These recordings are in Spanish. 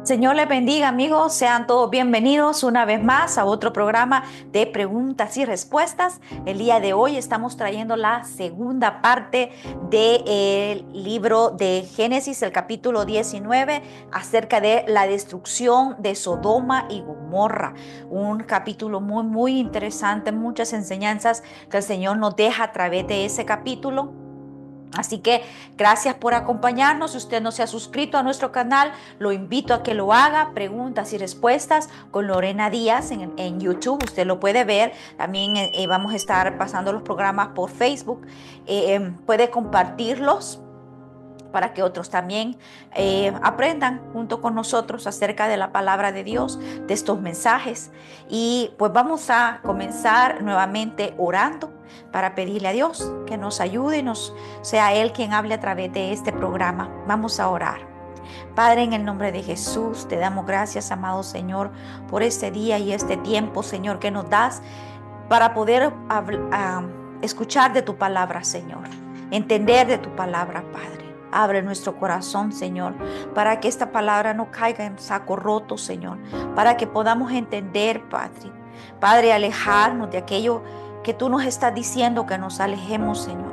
Señor les bendiga, amigos. Sean todos bienvenidos una vez más a otro programa de preguntas y respuestas. El día de hoy estamos trayendo la segunda parte del libro de Génesis, el capítulo 19, acerca de la destrucción de Sodoma y Gomorra. Un capítulo muy interesante, muchas enseñanzas que el Señor nos deja a través de ese capítulo. Así que gracias por acompañarnos. Si usted no se ha suscrito a nuestro canal, lo invito a que lo haga. Preguntas y respuestas con Lorena Díaz en YouTube. Usted lo puede ver. También vamos a estar pasando los programas por Facebook. Puede compartirlos para que otros también aprendan junto con nosotros acerca de la palabra de Dios, de estos mensajes. Y pues vamos a comenzar nuevamente orando para pedirle a Dios que nos ayude y sea Él quien hable a través de este programa. Vamos a orar. Padre, en el nombre de Jesús, te damos gracias, amado Señor, por este día y este tiempo, Señor, que nos das para poder escuchar de tu palabra, Señor, entender de tu palabra, Padre. Abre nuestro corazón, Señor, para que esta palabra no caiga en saco roto, Señor, para que podamos entender, Padre. Padre, alejarnos de aquello que tú nos estás diciendo que nos alejemos, Señor,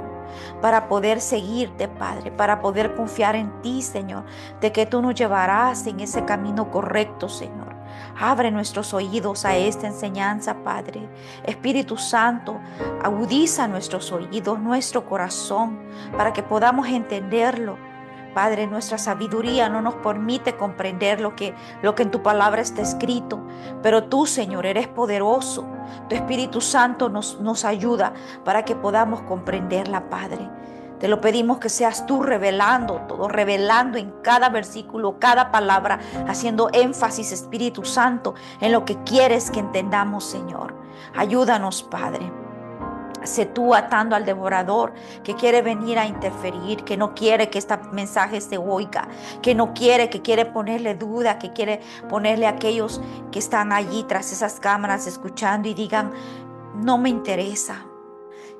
para poder seguirte, Padre, para poder confiar en ti, Señor, de que tú nos llevarás en ese camino correcto, Señor. Abre nuestros oídos a esta enseñanza, Padre. Espíritu Santo, agudiza nuestros oídos, nuestro corazón, para que podamos entenderlo. Padre, nuestra sabiduría no nos permite comprender lo que en tu palabra está escrito, pero tú, Señor, eres poderoso. Tu Espíritu Santo nos ayuda para que podamos comprenderla, Padre. Te lo pedimos que seas tú revelando todo, revelando en cada versículo, cada palabra, haciendo énfasis, Espíritu Santo, en lo que quieres que entendamos, Señor. Ayúdanos, Padre. Sé tú atando al devorador que quiere venir a interferir, que no quiere que este mensaje se oiga, que quiere ponerle duda, que quiere ponerle a aquellos que están allí tras esas cámaras escuchando y digan, no me interesa.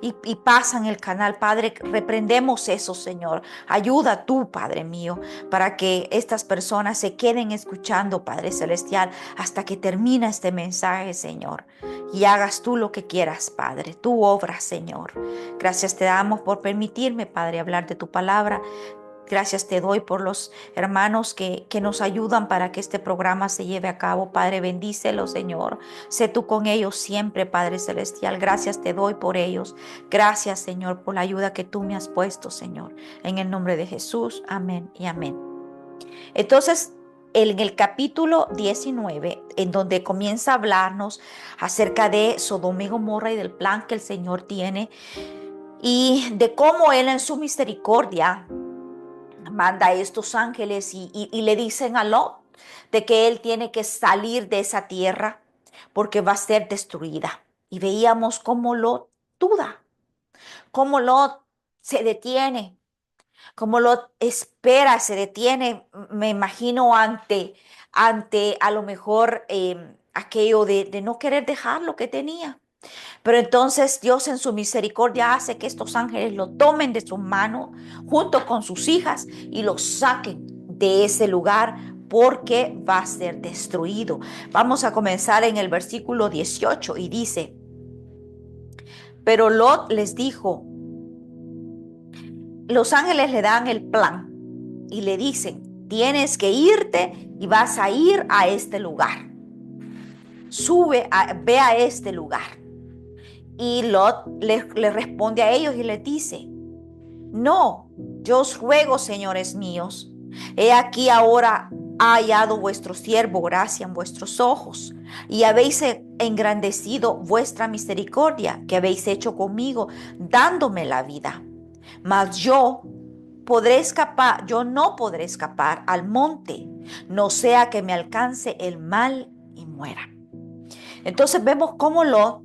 Y pasan el canal, Padre, reprendemos eso, Señor. Ayuda tú, Padre mío, para que estas personas se queden escuchando, Padre Celestial, hasta que termine este mensaje, Señor. Y hagas tú lo que quieras, Padre, tu obra, Señor. Gracias te damos por permitirme, Padre, hablar de tu palabra. Gracias te doy por los hermanos que nos ayudan para que este programa se lleve a cabo. Padre, bendícelo, Señor. Sé tú con ellos siempre, Padre Celestial. Gracias te doy por ellos. Gracias, Señor, por la ayuda que tú me has puesto, Señor. En el nombre de Jesús, amén y amén. Entonces, en el capítulo 19, en donde comienza a hablarnos acerca de Sodoma y Gomorra y del plan que el Señor tiene y de cómo Él en su misericordia manda a estos ángeles y le dicen a Lot de que él tiene que salir de esa tierra porque va a ser destruida. Y veíamos cómo Lot duda, cómo Lot se detiene, cómo Lot espera, se detiene, me imagino ante a lo mejor aquello de no querer dejar lo que tenía. Pero entonces Dios en su misericordia hace que estos ángeles lo tomen de su mano junto con sus hijas y lo saquen de ese lugar porque va a ser destruido. Vamos a comenzar en el versículo 18 y dice, pero Lot les dijo, los ángeles le dan el plan y le dicen, tienes que irte y vas a ir a este lugar. Ve a este lugar. Y Lot le responde a ellos y les dice, no, yo os ruego, señores míos, he aquí ahora ha hallado vuestro siervo gracia en vuestros ojos, y habéis engrandecido vuestra misericordia que habéis hecho conmigo, dándome la vida. Mas yo no podré escapar al monte, no sea que me alcance el mal y muera. Entonces vemos cómo Lot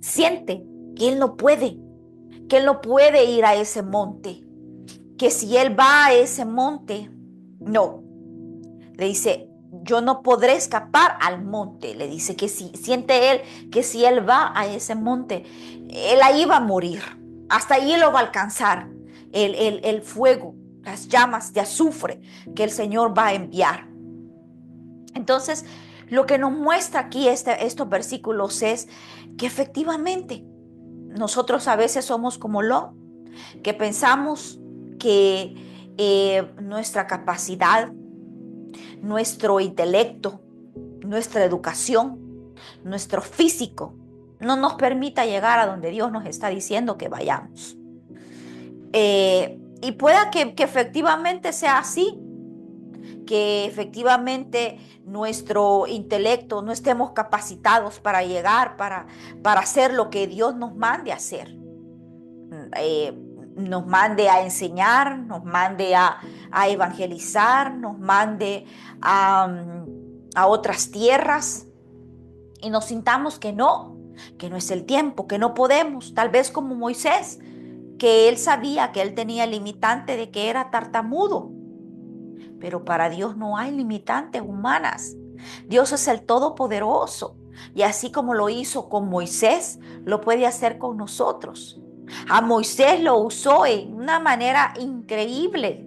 siente que él no puede ir a ese monte, que si él va a ese monte, no, le dice, yo no podré escapar al monte, le dice que si siente él que si él va a ese monte, él ahí va a morir, hasta ahí lo va a alcanzar el fuego, las llamas de azufre que el Señor va a enviar. Entonces, lo que nos muestra aquí estos versículos es que efectivamente nosotros a veces somos como Lot, que pensamos que nuestra capacidad, nuestro intelecto, nuestra educación, nuestro físico, no nos permita llegar a donde Dios nos está diciendo que vayamos. Y pueda que efectivamente sea así, que efectivamente nuestro intelecto no estemos capacitados para llegar, para hacer lo que Dios nos mande a hacer. Eh, Nos mande a enseñar, nos mande a evangelizar, nos mande a otras tierras y nos sintamos que no es el tiempo, que no podemos, tal vez como Moisés, que él sabía que él tenía el limitante de que era tartamudo. Pero para Dios no hay limitantes humanas. Dios es el Todopoderoso. Y así como lo hizo con Moisés, lo puede hacer con nosotros. A Moisés lo usó en una manera increíble.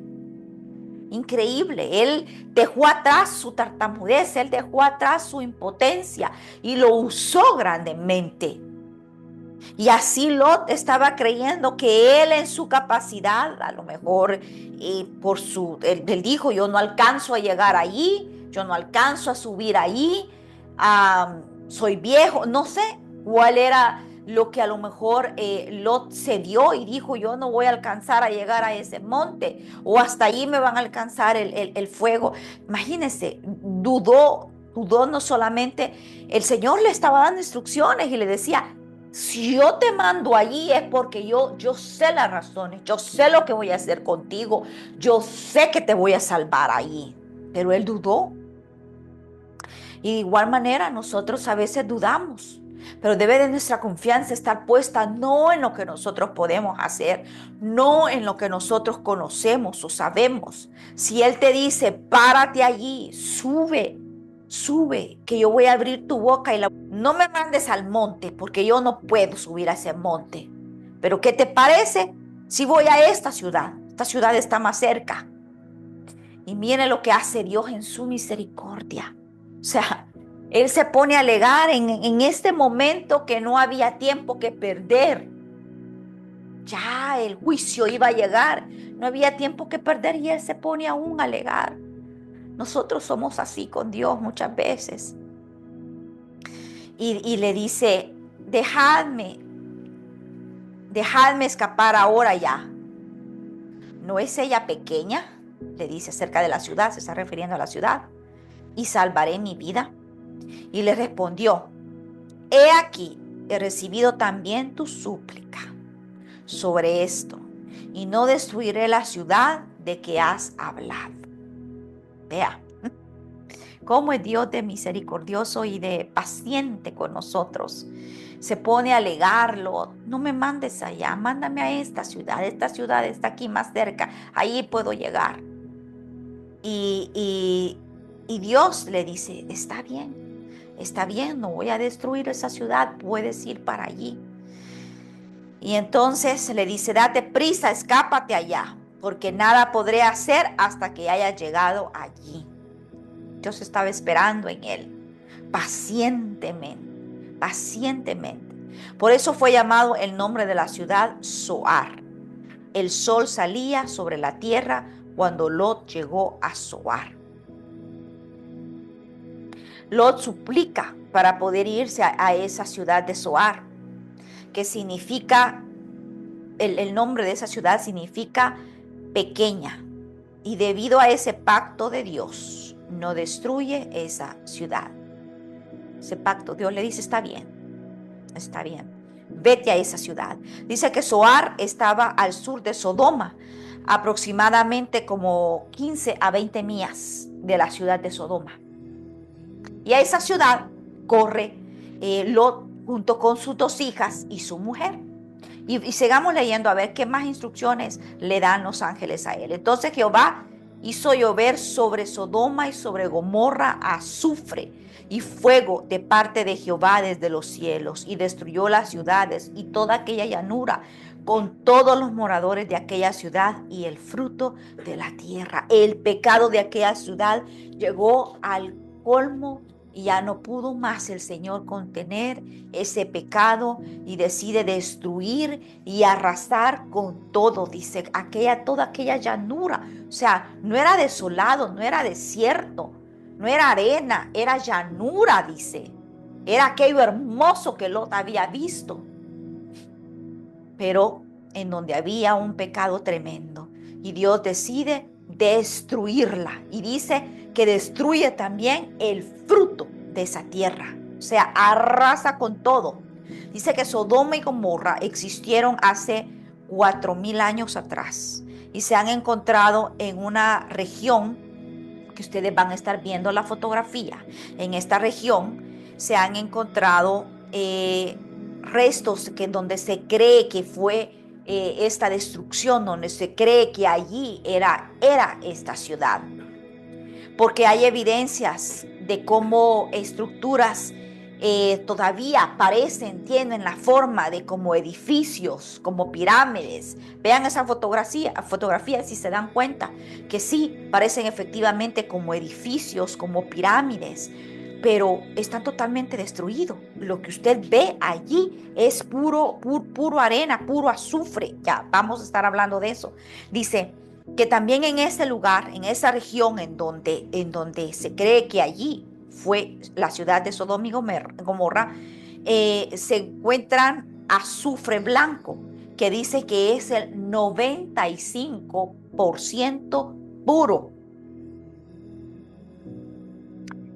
Increíble. Él dejó atrás su tartamudez, él dejó atrás su impotencia y lo usó grandemente. Y así Lot estaba creyendo que él en su capacidad, a lo mejor él dijo, yo no alcanzo a llegar allí, yo no alcanzo a subir allí, soy viejo, no sé cuál era lo que a lo mejor Lot se dio y dijo, yo no voy a alcanzar a llegar a ese monte, o hasta allí me van a alcanzar el fuego. Imagínense, dudó no solamente, el Señor le estaba dando instrucciones y le decía, si yo te mando allí es porque yo sé las razones, yo sé lo que voy a hacer contigo, yo sé que te voy a salvar allí. Pero él dudó. Y de igual manera nosotros a veces dudamos, pero debe de nuestra confianza estar puesta no en lo que nosotros podemos hacer, no en lo que nosotros conocemos o sabemos. Si Él te dice, párate allí, sube, que yo voy a abrir tu boca no me mandes al monte, porque yo no puedo subir a ese monte. Pero ¿qué te parece si voy a esta ciudad? Esta ciudad está más cerca. Y mire lo que hace Dios en su misericordia. O sea, Él se pone a alegar en este momento que no había tiempo que perder. Ya el juicio iba a llegar, no había tiempo que perder y Él se pone aún a alegar. Nosotros somos así con Dios muchas veces. Y le dice, dejadme escapar ahora ya. ¿No es ella pequeña? Le dice acerca de la ciudad, se está refiriendo a la ciudad. Y salvaré mi vida. Y le respondió, he aquí, he recibido también tu súplica sobre esto, y no destruiré la ciudad de que has hablado. Vea, cómo es Dios de misericordioso y de paciente con nosotros. Se pone a alegarlo, no me mandes allá, mándame a esta ciudad está aquí más cerca, ahí puedo llegar. Y Dios le dice, está bien, no voy a destruir esa ciudad, puedes ir para allí. Y entonces le dice, date prisa, escápate allá, porque nada podré hacer hasta que hayas llegado allí. Dios estaba esperando en él, pacientemente. Por eso fue llamado el nombre de la ciudad Zoar. El sol salía sobre la tierra cuando Lot llegó a Zoar. Lot suplica para poder irse a esa ciudad de Zoar, que significa, el nombre de esa ciudad significa pequeña. Y debido a ese pacto de Dios, no destruye esa ciudad. Ese pacto, Dios le dice, está bien, vete a esa ciudad. Dice que Zoar estaba al sur de Sodoma, aproximadamente como 15 a 20 millas de la ciudad de Sodoma. Y a esa ciudad corre Lot junto con sus 2 hijas y su mujer. Y sigamos leyendo a ver qué más instrucciones le dan los ángeles a él. Entonces Jehová hizo llover sobre Sodoma y sobre Gomorra azufre y fuego de parte de Jehová desde los cielos, y destruyó las ciudades y toda aquella llanura con todos los moradores de aquella ciudad y el fruto de la tierra. El pecado de aquella ciudad llegó al colmo y ya no pudo más el Señor contener ese pecado y decide destruir y arrasar con todo, dice, toda aquella llanura. O sea, no era desolado, no era desierto, no era arena, era llanura, dice. Era aquello hermoso que Lot había visto, pero en donde había un pecado tremendo. Y Dios decide destruirla. Y dice que destruye también el fruto de esa tierra. O sea, arrasa con todo. Dice que Sodoma y Gomorra existieron hace 4000 años atrás. Y se han encontrado en una región que ustedes van a estar viendo la fotografía. En esta región se han encontrado restos donde se cree que fue esta destrucción, donde se cree que allí era esta ciudad, porque hay evidencias de cómo estructuras todavía aparecen, tienen la forma de como edificios, como pirámides. Vean esa fotografía si se dan cuenta que sí, parecen efectivamente como edificios, como pirámides, pero están totalmente destruidos. Lo que usted ve allí es puro arena, puro azufre. Ya, vamos a estar hablando de eso. Dice que también en ese lugar, en esa región en donde se cree que allí fue la ciudad de Sodoma y Gomorra, se encuentran azufre blanco, que dice que es el 95% puro.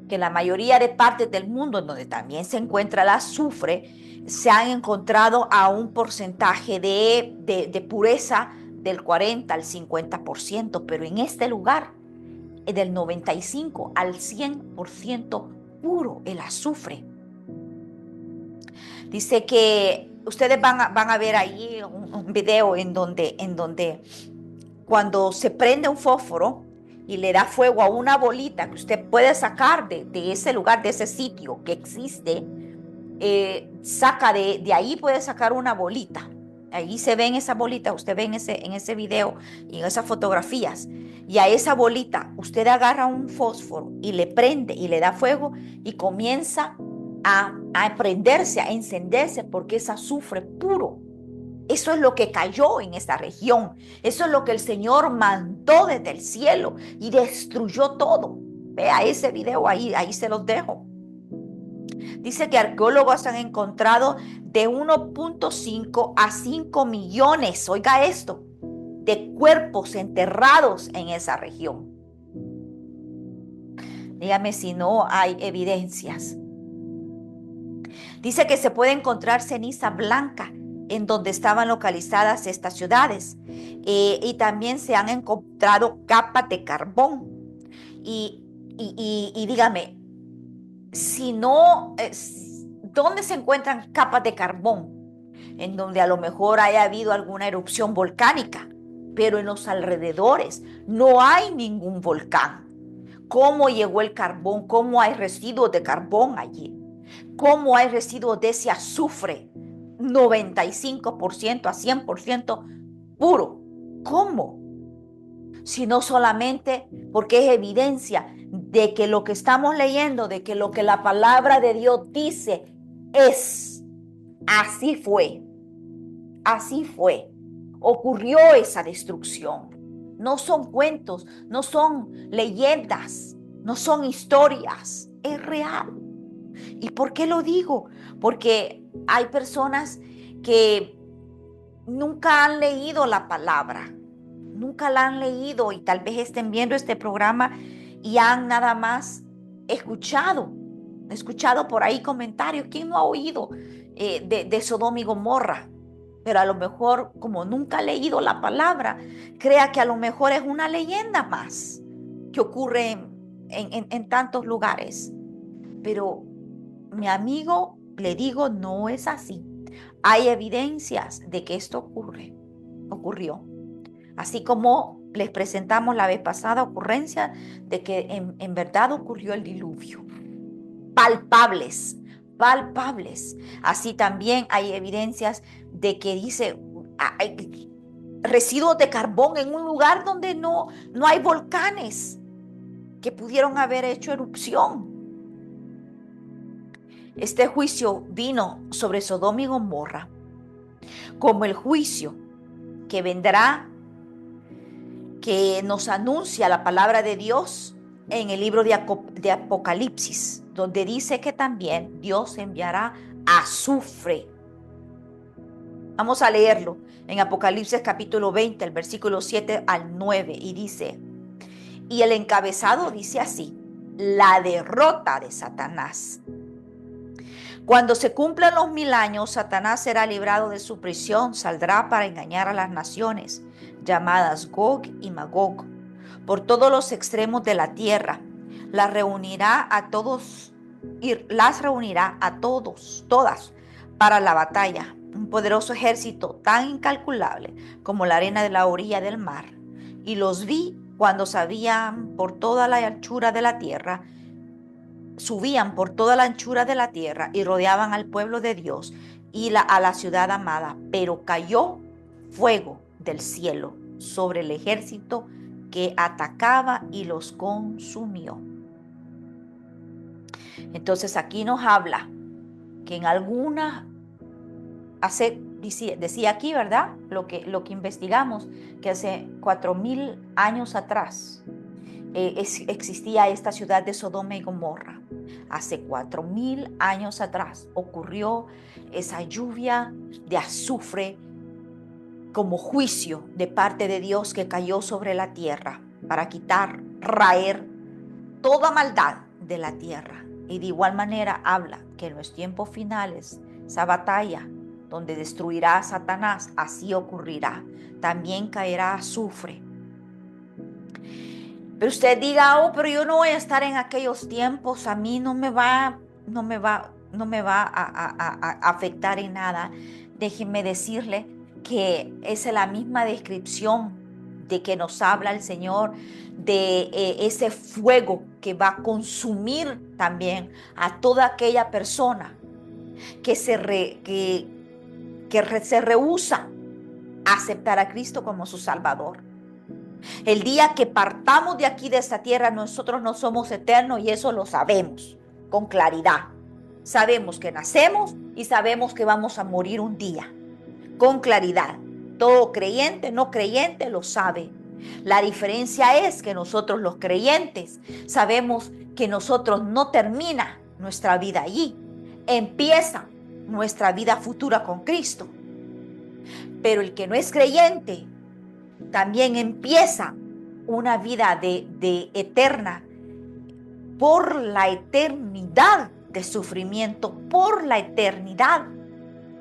Que la mayoría de partes del mundo en donde también se encuentra el azufre, se han encontrado a un porcentaje de pureza del 40 al 50%, pero en este lugar, del 95 al 100% puro el azufre. Dice que ustedes van a ver ahí un video en donde cuando se prende un fósforo y le da fuego a una bolita que usted puede sacar de ese lugar, de ese sitio que existe, saca de ahí, puede sacar una bolita. Ahí se ven esa bolita, usted ve en ese video y en esas fotografías. Y a esa bolita usted agarra un fósforo y le prende y le da fuego y comienza a prenderse, a encenderse, porque es azufre puro. Eso es lo que cayó en esta región. Eso es lo que el Señor mandó desde el cielo y destruyó todo. Vea ese video ahí se los dejo. Dice que arqueólogos han encontrado de 1.5 a 5 millones, oiga esto, de cuerpos enterrados en esa región. Dígame si no hay evidencias. Dice que se puede encontrar ceniza blanca en donde estaban localizadas estas ciudades, y también se han encontrado capas de carbón. Y dígame, si no, ¿dónde se encuentran capas de carbón? En donde a lo mejor haya habido alguna erupción volcánica, pero en los alrededores no hay ningún volcán. ¿Cómo llegó el carbón? ¿Cómo hay residuos de carbón allí? ¿Cómo hay residuos de ese azufre 95% a 100% puro? ¿Cómo? Sino solamente porque es evidencia de que lo que estamos leyendo, de que lo que la palabra de Dios dice es, así fue, ocurrió esa destrucción. No son cuentos, no son leyendas, no son historias, es real. ¿Y por qué lo digo? Porque hay personas que nunca han leído la palabra, nunca la han leído y tal vez estén viendo este programa y han nada más escuchado por ahí comentarios. ¿Quién no ha oído de Sodoma y Gomorra? Pero a lo mejor, como nunca ha leído la palabra, crea que a lo mejor es una leyenda más que ocurre en tantos lugares. Pero mi amigo, le digo, no es así. Hay evidencias de que esto ocurrió. Así como les presentamos la vez pasada ocurrencia de que en verdad ocurrió el diluvio. Palpables. Así también hay evidencias de que dice, hay residuos de carbón en un lugar donde no hay volcanes que pudieron haber hecho erupción. Este juicio vino sobre Sodoma y Gomorra como el juicio que vendrá, que nos anuncia la palabra de Dios en el libro de Apocalipsis, donde dice que también Dios enviará azufre. Vamos a leerlo en Apocalipsis capítulo 20, el versículo 7 al 9, y dice, y el encabezado dice así: la derrota de Satanás. Cuando se cumplan los 1000 años, Satanás será librado de su prisión, saldrá para engañar a las naciones, llamadas Gog y Magog, por todos los extremos de la tierra. Las reunirá a todos, todas, para la batalla. Un poderoso ejército tan incalculable como la arena de la orilla del mar. Y los vi cuando subían por toda la anchura de la tierra y rodeaban al pueblo de Dios y a la ciudad amada, pero cayó fuego del cielo sobre el ejército que atacaba y los consumió. Entonces aquí nos habla que en alguna, decía aquí, ¿verdad? Lo que investigamos, que hace 4000 años atrás existía esta ciudad de Sodoma y Gomorra. Hace 4000 años atrás ocurrió esa lluvia de azufre como juicio de parte de Dios que cayó sobre la tierra para raer toda maldad de la tierra. Y de igual manera habla que en los tiempos finales, esa batalla donde destruirá a Satanás, así ocurrirá. También caerá azufre. Pero usted diga, pero yo no voy a estar en aquellos tiempos, a mí no me va a afectar en nada. Déjeme decirle que es la misma descripción de que nos habla el Señor, de ese fuego que va a consumir también a toda aquella persona que se rehúsa a aceptar a Cristo como su Salvador. El día que partamos de aquí, de esta tierra, nosotros no somos eternos y eso lo sabemos con claridad. Sabemos que nacemos y sabemos que vamos a morir un día, con claridad. Todo creyente, no creyente, lo sabe. La diferencia es que nosotros los creyentes sabemos que nosotros no termina nuestra vida allí, empieza nuestra vida futura con Cristo. Pero el que no es creyente también empieza una vida de eterna por la eternidad de sufrimiento, por la eternidad.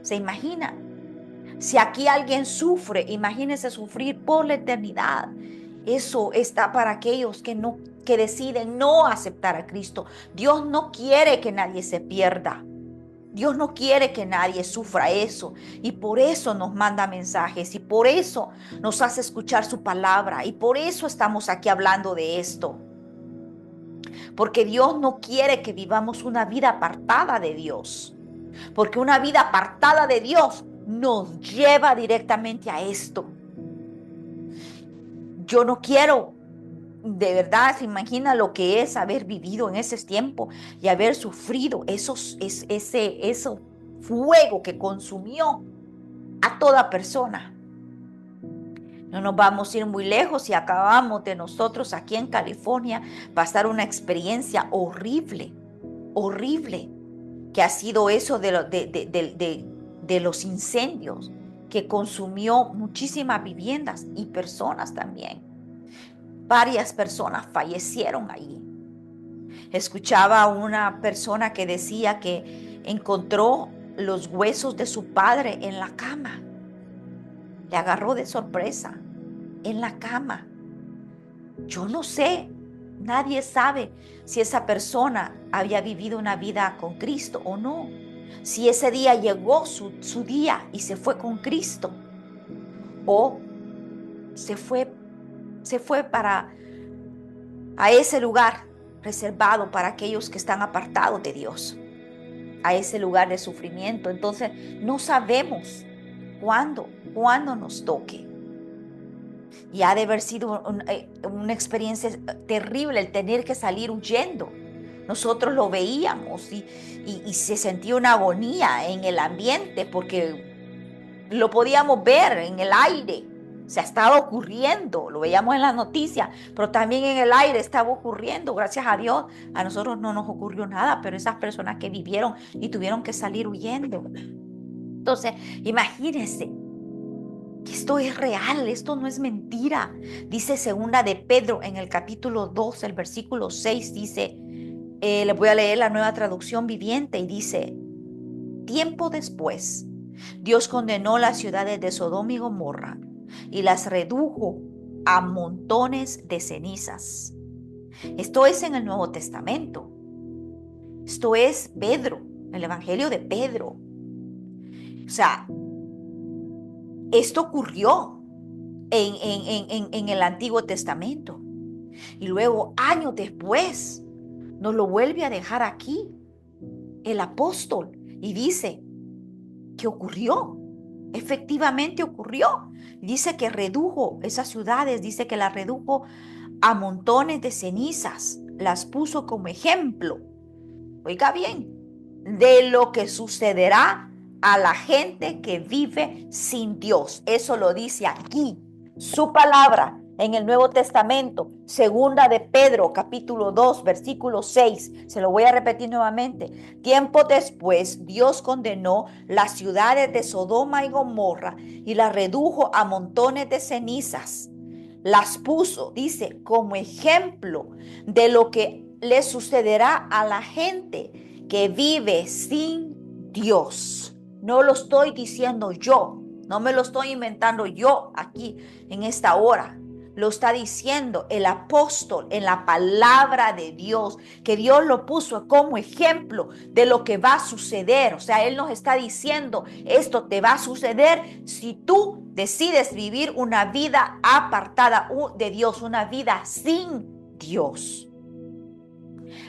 ¿Se imagina? Si aquí alguien sufre, imagínese sufrir por la eternidad. Eso está para aquellos que deciden no aceptar a Cristo. Dios no quiere que nadie se pierda. Dios no quiere que nadie sufra eso, y por eso nos manda mensajes, y por eso nos hace escuchar su palabra, y por eso estamos aquí hablando de esto. Porque Dios no quiere que vivamos una vida apartada de Dios, porque una vida apartada de Dios nos lleva directamente a esto. Yo no quiero, de verdad, se imagina lo que es haber vivido en ese tiempo y haber sufrido ese fuego que consumió a toda persona. No nos vamos a ir muy lejos y acabamos de nosotros aquí en California pasar una experiencia horrible, horrible, que ha sido eso de los incendios que consumió muchísimas viviendas y personas también. Varias personas fallecieron allí. Escuchaba a una persona que decía que encontró los huesos de su padre en la cama. Le agarró de sorpresa en la cama. Yo no sé, nadie sabe si esa persona había vivido una vida con Cristo o no. Si ese día llegó su día y se fue con Cristo, o se fue a ese lugar reservado para aquellos que están apartados de Dios, a ese lugar de sufrimiento. Entonces no sabemos cuándo nos toque. Y ha de haber sido una experiencia terrible el tener que salir huyendo nosotros lo veíamos y se sentía una agonía en el ambiente porque lo podíamos ver en el aire. Se estaba ocurriendo, lo veíamos en las noticias, pero también en el aire estaba ocurriendo. Gracias a Dios, a nosotros no nos ocurrió nada, pero esas personas que vivieron y tuvieron que salir huyendo. Entonces, imagínense que esto es real, esto no es mentira. Dice segunda de Pedro en el capítulo 2, el versículo 6, dice, le voy a leer la Nueva Traducción Viviente y dice, tiempo después, Dios condenó las ciudades de Sodoma y Gomorra y las redujo a montones de cenizas. Esto es en el Nuevo Testamento. Esto es Pedro, el Evangelio de Pedro. O sea, esto ocurrió en el Antiguo Testamento. Y luego, años después, nos lo vuelve a dejar aquí el apóstol y dice que ocurrió. Efectivamente ocurrió. Dice que redujo esas ciudades, dice que las redujo a montones de cenizas. Las puso como ejemplo, oiga bien, de lo que sucederá a la gente que vive sin Dios. Eso lo dice aquí, su palabra en el Nuevo Testamento, segunda de Pedro, capítulo 2, versículo 6. Se lo voy a repetir nuevamente. Tiempo después, Dios condenó las ciudades de Sodoma y Gomorra y las redujo a montones de cenizas. Las puso, dice, como ejemplo de lo que le sucederá a la gente que vive sin Dios. No lo estoy diciendo yo, no me lo estoy inventando yo aquí en esta hora. Lo está diciendo el apóstol en la palabra de Dios, que Dios lo puso como ejemplo de lo que va a suceder. O sea, Él nos está diciendo, esto te va a suceder si tú decides vivir una vida apartada de Dios, una vida sin Dios.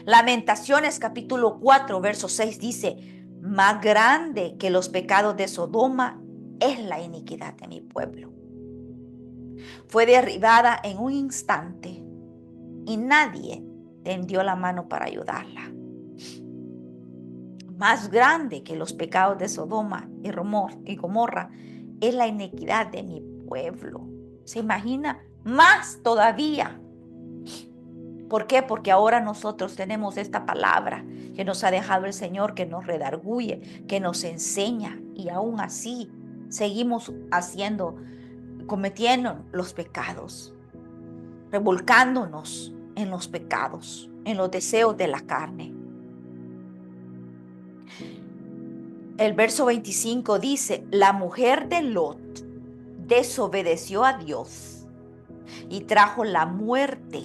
Lamentaciones capítulo 4, verso 6 dice, más grande que los pecados de Sodoma es la iniquidad de mi pueblo. Fue derribada en un instante y nadie tendió la mano para ayudarla. Más grande que los pecados de Sodoma y Gomorra es la iniquidad de mi pueblo. ¿Se imagina? Más todavía. ¿Por qué? Porque ahora nosotros tenemos esta palabra que nos ha dejado el Señor, que nos redarguye, que nos enseña, y aún así seguimos cometiendo los pecados, revolcándonos en los pecados, en los deseos de la carne. El verso 25 dice, la mujer de Lot desobedeció a Dios y trajo la muerte.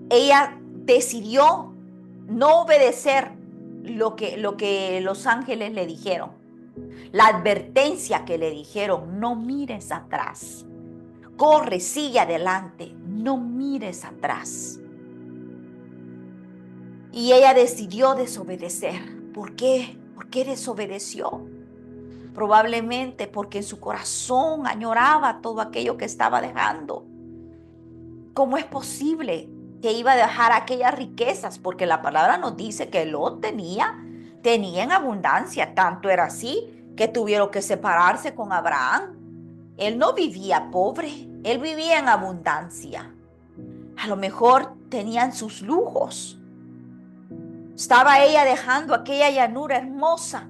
Ella decidió no obedecer lo que los ángeles le dijeron. La advertencia que le dijeron, no mires atrás. Corre, sigue adelante, no mires atrás. Y ella decidió desobedecer. ¿Por qué? ¿Por qué desobedeció? Probablemente porque en su corazón añoraba todo aquello que estaba dejando. ¿Cómo es posible que iba a dejar aquellas riquezas? Porque la palabra nos dice que Lot tenía en abundancia. Tanto era así que tuvieron que separarse con Abraham. Él no vivía pobre, él vivía en abundancia. A lo mejor tenían sus lujos. Estaba ella dejando aquella llanura hermosa,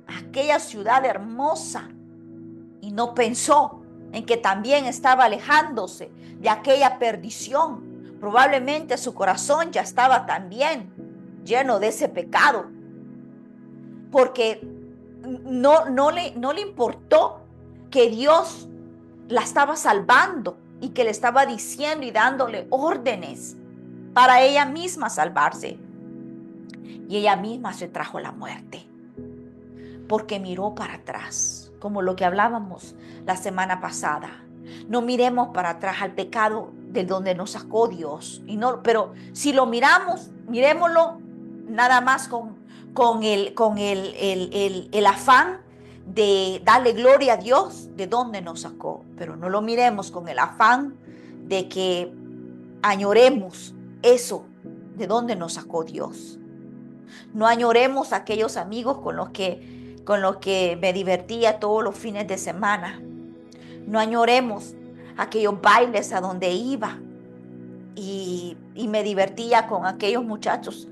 aquella ciudad hermosa, y no pensó en que también estaba alejándose de aquella perdición. Probablemente su corazón ya estaba también lleno de ese pecado, porque no le importó que Dios la estaba salvando y que le estaba diciendo y dándole órdenes para ella misma salvarse. Y ella misma se trajo la muerte, porque miró para atrás, como lo que hablábamos la semana pasada. No miremos para atrás al pecado de donde nos sacó Dios. Pero si lo miramos, miremoslo nada más con el afán de darle gloria a Dios de donde nos sacó. Pero no lo miremos con el afán de que añoremos eso de dónde nos sacó Dios. No añoremos a aquellos amigos con los que me divertía todos los fines de semana. No añoremos aquellos bailes a donde iba y me divertía con aquellos muchachos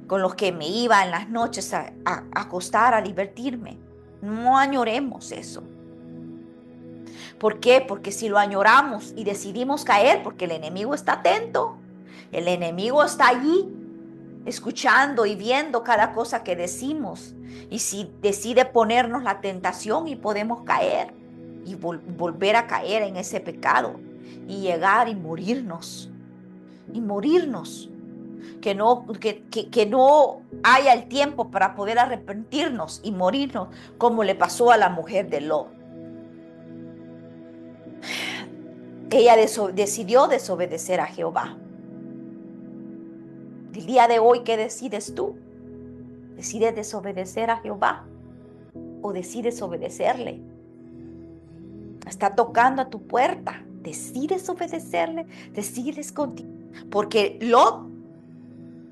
con los que me iba en las noches a acostar, a divertirme. No añoremos eso. ¿Por qué? Porque si lo añoramos y decidimos caer, porque el enemigo está atento, el enemigo está allí, escuchando y viendo cada cosa que decimos. Y si decide ponernos la tentación y podemos caer y volver a caer en ese pecado y llegar y morirnos. Y morirnos. Que no haya el tiempo para poder arrepentirnos y morirnos como le pasó a la mujer de Lot. Ella decidió desobedecer a Jehová. El día de hoy, ¿qué decides tú? ¿Decides desobedecer a Jehová o decides obedecerle? Está tocando a tu puerta. ¿Decides obedecerle? ¿Decides continuar? Porque Lot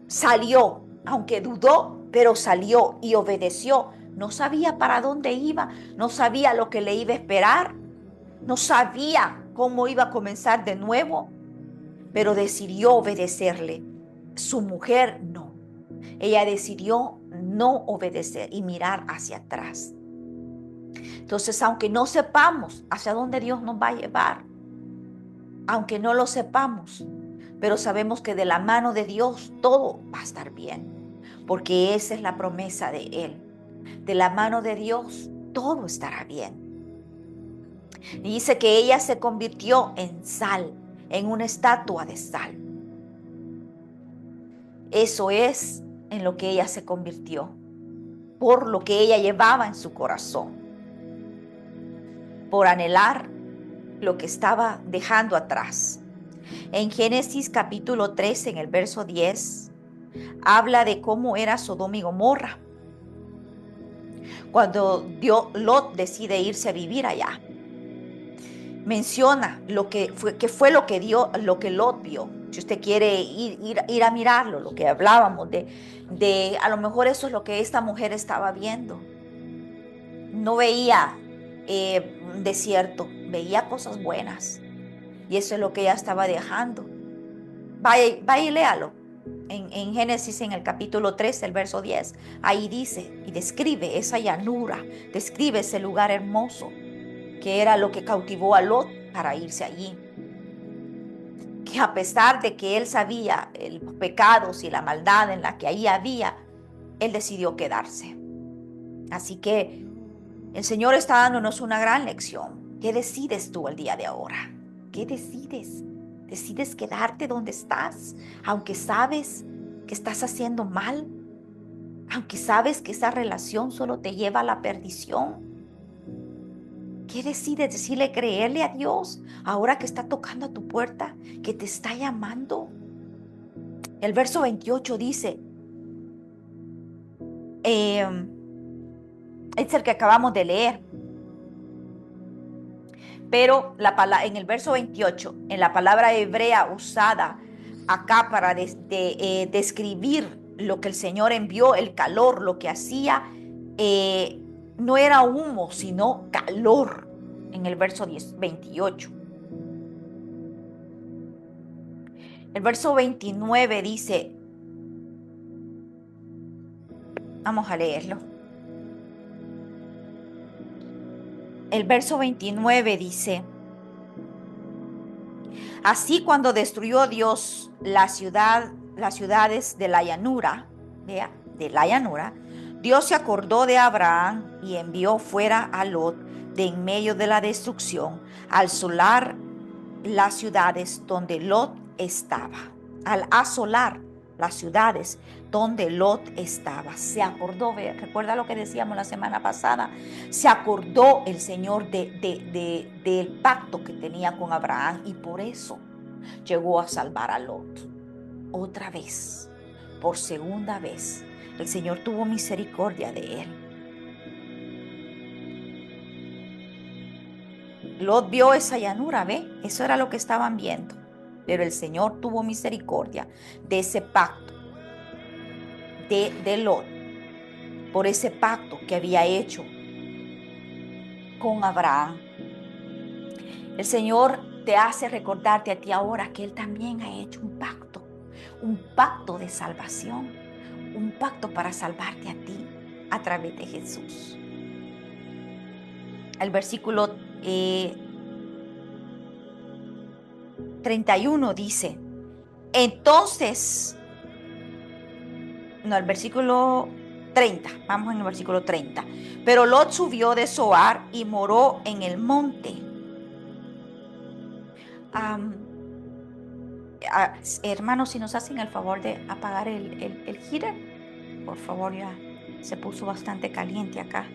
salió, aunque dudó, pero salió y obedeció. No sabía para dónde iba, no sabía lo que le iba a esperar, no sabía cómo iba a comenzar de nuevo, pero decidió obedecerle. Su mujer no. Ella decidió no obedecer y mirar hacia atrás. Entonces, aunque no sepamos hacia dónde Dios nos va a llevar, aunque no lo sepamos, pero sabemos que de la mano de Dios todo va a estar bien, porque esa es la promesa de Él. De la mano de Dios todo estará bien. Y dice que ella se convirtió en sal, en una estatua de sal. Eso es en lo que ella se convirtió, por lo que ella llevaba en su corazón, por anhelar lo que estaba dejando atrás. En Génesis capítulo 13, en el verso 10, habla de cómo era Sodoma y Gomorra cuando Lot decide irse a vivir allá. Menciona qué fue lo que Lot vio. Si usted quiere ir a mirarlo, lo que hablábamos de a lo mejor eso es lo que esta mujer estaba viendo. No veía desierto, veía cosas buenas. Y eso es lo que ella estaba dejando. Vaya y léalo. En Génesis, en el capítulo 13, el verso 10, ahí dice y describe esa llanura, describe ese lugar hermoso, que era lo que cautivó a Lot para irse allí. Que a pesar de que él sabía los pecados y la maldad en la que ahí había, él decidió quedarse. Así que el Señor está dándonos una gran lección. ¿Qué decides tú el día de ahora? ¿Qué decides? ¿Decides quedarte donde estás, aunque sabes que estás haciendo mal? Aunque sabes que esa relación solo te lleva a la perdición. ¿Qué decides? ¿Decirle creerle a Dios ahora que está tocando a tu puerta, que te está llamando? El verso 28 dice, es el que acabamos de leer. Pero en el verso 28, en la palabra hebrea usada acá para describir lo que el Señor envió, el calor, lo que hacía, no era humo, sino calor, en el verso 28. El verso 29 dice, vamos a leerlo. El verso 29 dice, así cuando destruyó Dios las ciudades de la llanura, vea, de la llanura, Dios se acordó de Abraham y envió fuera a Lot de en medio de la destrucción, al asolar las ciudades donde Lot estaba. Al asolar las ciudades donde Lot estaba. Se acordó, recuerda lo que decíamos la semana pasada, se acordó el Señor del pacto que tenía con Abraham y por eso llegó a salvar a Lot. Otra vez, por segunda vez, el Señor tuvo misericordia de él. Lot vio esa llanura, ¿ve? Eso era lo que estaban viendo. Pero el Señor tuvo misericordia de ese pacto de Lot, por ese pacto que había hecho con Abraham. El Señor te hace recordarte a ti ahora que Él también ha hecho un pacto de salvación, un pacto para salvarte a ti a través de Jesús. El versículo 31 dice, entonces, no, el versículo 30, vamos en el versículo 30. Pero Lot subió de Zoar y moró en el monte. Hermanos, si nos hacen el favor de apagar el heater, por favor, ya se puso bastante caliente acá.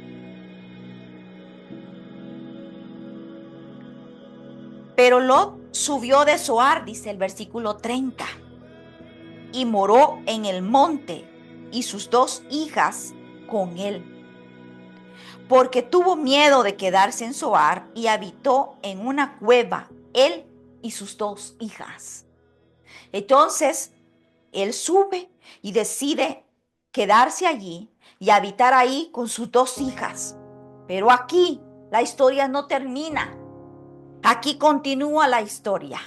Pero Lot subió de Zoar, dice el versículo 30, y moró en el monte, y sus 2 hijas con él, porque tuvo miedo de quedarse en Zoar, y habitó en una cueva, él y sus 2 hijas. Entonces, él sube y decide quedarse allí y habitar ahí con sus 2 hijas. Pero aquí la historia no termina. Aquí continúa la historia.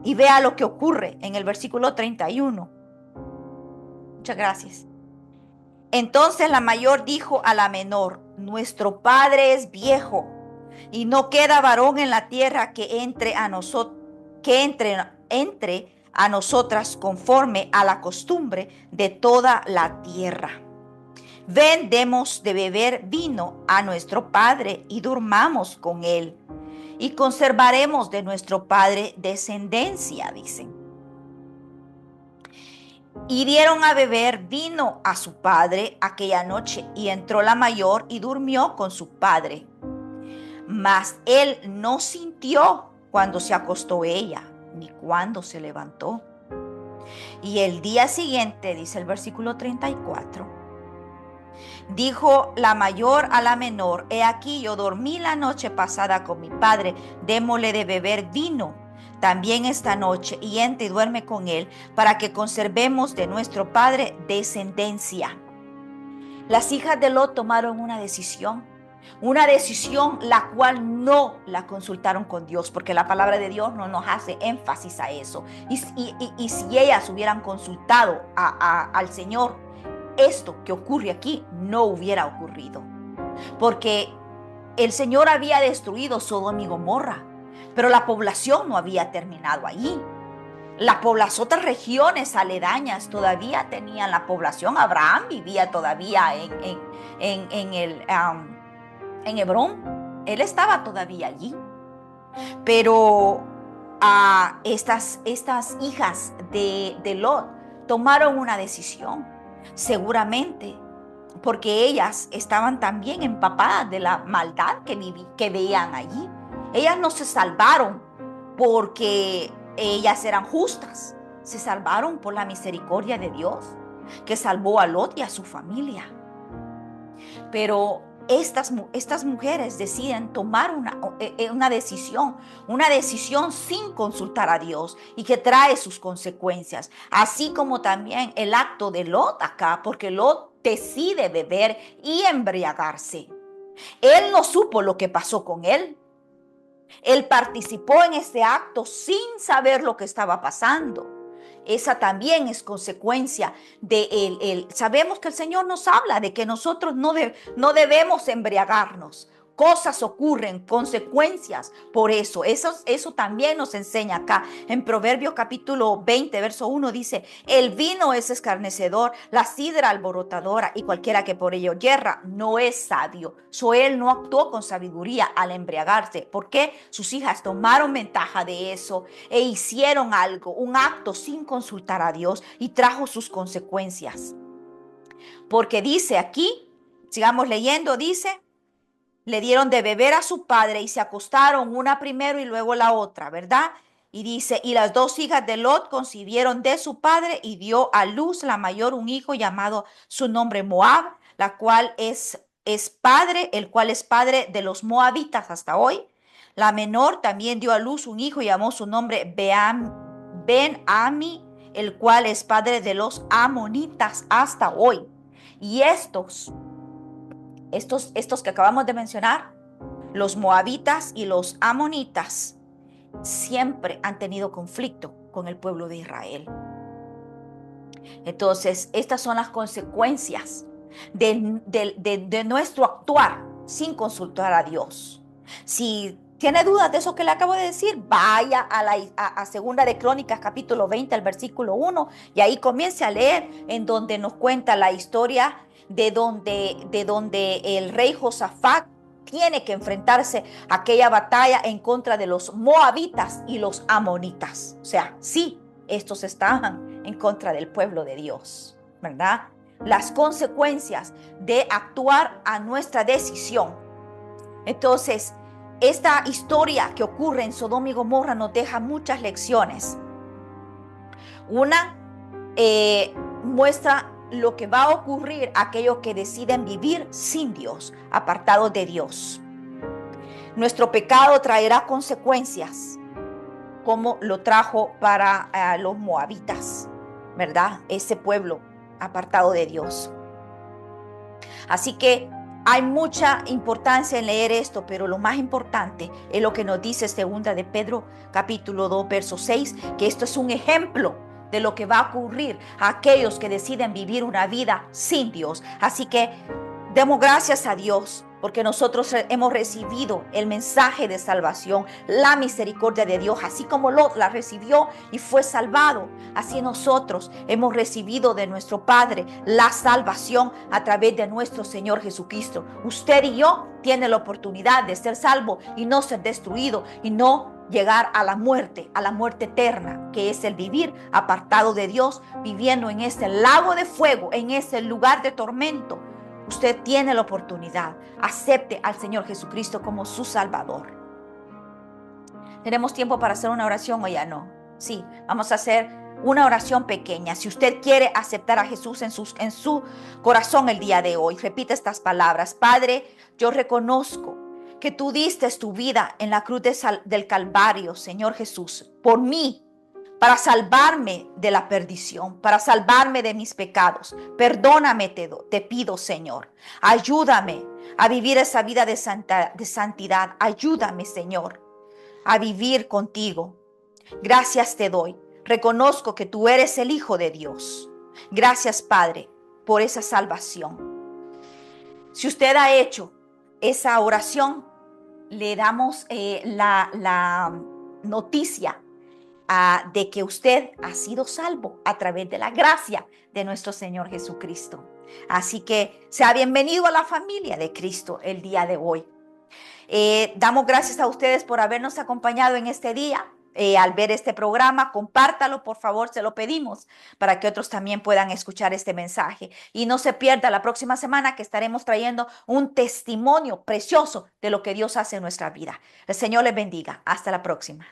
Y vea lo que ocurre en el versículo 31. Muchas gracias. Entonces la mayor dijo a la menor, nuestro padre es viejo y no queda varón en la tierra que entre a nosotras conforme a la costumbre de toda la tierra. Ven, demos de beber vino a nuestro padre y durmamos con él, y conservaremos de nuestro padre descendencia, dicen. Y dieron a beber vino a su padre aquella noche, y entró la mayor y durmió con su padre. Mas él no sintió cuando se acostó ella, ni cuando se levantó. Y el día siguiente, dice el versículo 34, dijo la mayor a la menor, he aquí yo dormí la noche pasada con mi padre, démosle de beber vino también esta noche, y entra y duerme con él, para que conservemos de nuestro padre descendencia. Las hijas de Lot tomaron una decisión la cual no la consultaron con Dios, porque la palabra de Dios no nos hace énfasis a eso. Y si ellas hubieran consultado al Señor, esto que ocurre aquí no hubiera ocurrido, porque el Señor había destruido Sodoma y Gomorra, pero la población no había terminado allí. Las otras regiones aledañas todavía tenían la población. Abraham vivía todavía en Hebrón. Él estaba todavía allí. Pero estas hijas de Lot tomaron una decisión, seguramente porque ellas estaban también empapadas de la maldad que veían allí. Ellas no se salvaron porque ellas eran justas, se salvaron por la misericordia de Dios, que salvó a Lot y a su familia. Pero estas mujeres deciden tomar una decisión sin consultar a Dios, y que trae sus consecuencias, así como también el acto de Lot acá, porque Lot decide beber y embriagarse. Él no supo lo que pasó con él. Él participó en este acto sin saber lo que estaba pasando. Esa también es consecuencia de sabemos que el Señor nos habla de que nosotros no debemos embriagarnos. Cosas ocurren, consecuencias por eso. Eso también nos enseña acá. En Proverbios capítulo 20, verso 1 dice, el vino es escarnecedor, la sidra alborotadora, y cualquiera que por ello yerra no es sabio. Él no actuó con sabiduría al embriagarse, porque sus hijas tomaron ventaja de eso e hicieron un acto sin consultar a Dios, y trajo sus consecuencias. Porque dice aquí, sigamos leyendo, dice, le dieron de beber a su padre y se acostaron una primero y luego la otra, ¿verdad? Y dice, y las 2 hijas de Lot concibieron de su padre, y dio a luz la mayor un hijo llamado su nombre Moab, el cual es padre de los moabitas hasta hoy. La menor también dio a luz un hijo y llamó su nombre Ben-Ami, el cual es padre de los amonitas hasta hoy. Y estos que acabamos de mencionar, los moabitas y los amonitas, siempre han tenido conflicto con el pueblo de Israel. Entonces, estas son las consecuencias de nuestro actuar sin consultar a Dios. Si tiene dudas de eso que le acabo de decir, vaya a Segunda de Crónicas, capítulo 20, al versículo 1, y ahí comience a leer, en donde nos cuenta la historia de donde el rey Josafat tiene que enfrentarse a aquella batalla en contra de los moabitas y los amonitas. O sea, sí, estos estaban en contra del pueblo de Dios, ¿verdad? Las consecuencias de actuar a nuestra decisión. Entonces, esta historia que ocurre en Sodoma y Gomorra nos deja muchas lecciones. Una, muestra lo que va a ocurrir a aquellos que deciden vivir sin Dios, apartados de Dios. Nuestro pecado traerá consecuencias, como lo trajo para los moabitas, ¿verdad? Ese pueblo apartado de Dios. Así que hay mucha importancia en leer esto, pero lo más importante es lo que nos dice segunda de Pedro, capítulo 2, verso 6, que esto es un ejemplo de lo que va a ocurrir a aquellos que deciden vivir una vida sin Dios. Así que demos gracias a Dios, porque nosotros hemos recibido el mensaje de salvación, la misericordia de Dios, así como Lot la recibió y fue salvado. Así nosotros hemos recibido de nuestro Padre la salvación a través de nuestro Señor Jesucristo. Usted y yo tienen la oportunidad de ser salvo y no ser destruido y no llegar a la muerte eterna, que es el vivir apartado de Dios, viviendo en ese lago de fuego, en ese lugar de tormento. Usted tiene la oportunidad. Acepte al Señor Jesucristo como su Salvador. ¿Tenemos tiempo para hacer una oración o ya no? Sí, vamos a hacer una oración pequeña. Si usted quiere aceptar a Jesús en su corazón el día de hoy, repite estas palabras. Padre, yo reconozco que tú diste tu vida en la cruz del Calvario, Señor Jesús, por mí, para salvarme de la perdición, para salvarme de mis pecados. Perdóname, te pido, Señor. Ayúdame a vivir esa vida de santidad. Ayúdame, Señor, a vivir contigo. Gracias te doy. Reconozco que tú eres el Hijo de Dios. Gracias, Padre, por esa salvación. Si usted ha hecho esa oración, le damos la noticia de que usted ha sido salvo a través de la gracia de nuestro Señor Jesucristo. Así que sea bienvenido a la familia de Cristo el día de hoy. Damos gracias a ustedes por habernos acompañado en este día. Al ver este programa, compártalo, por favor, se lo pedimos, para que otros también puedan escuchar este mensaje. Y no se pierda la próxima semana, que estaremos trayendo un testimonio precioso de lo que Dios hace en nuestra vida. El Señor les bendiga. Hasta la próxima.